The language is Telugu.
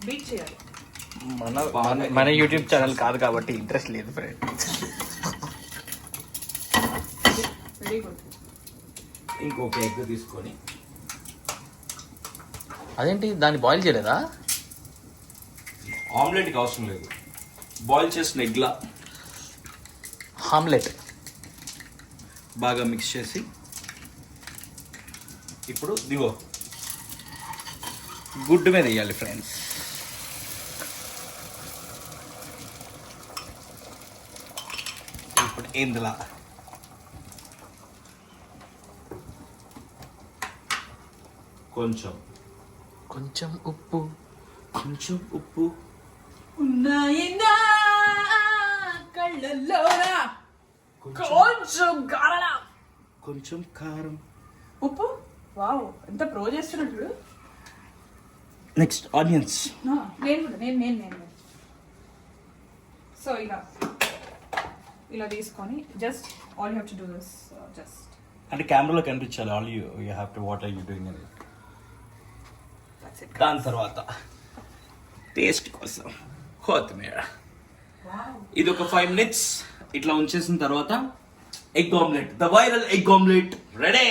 బీట్ చేయాలి. మన యూట్యూబ్ ఛానల్ కాదు కాబట్టి ఇంట్రెస్ట్ లేదు ఫ్రెండ్. Very good. ఇంకొక ఎగ్ తీసుకొని, అదేంటి దాన్ని బాయిల్ చేయలేదా? ఆమ్లెట్కి అవసరం లేదు, బాయిల్ చేసిన ఎగ్లా ఆమ్లెట్ బాగా మిక్స్ చేసి, ఇప్పుడు దిగో గుడ్డు మీద వేయాలి ఫ్రెండ్స్. ఇప్పుడు ఇందులో కొంచెం ఉప్పు, కొంచెం ఉప్పు, ఉన్నాయిందా కళ్ళల్లోనా కొంచెం కారం, కొంచెం కారం, ఉప్పు. వావ్, ఎంత ప్రో చేస్తున్నట్టు. Next onions. నేను సో ఇలా తీసుకొని just all you have to do this just. అంటే కెమెరాలో కనిపించాలి. All you have to what are you doing అని. దాని తర్వాత టేస్ట్ కోసం కొత్తిమీర. ఇది ఒక 5 minutes ఇట్లా ఉంచేసిన తర్వాత egg omelette, the viral egg omelette ready.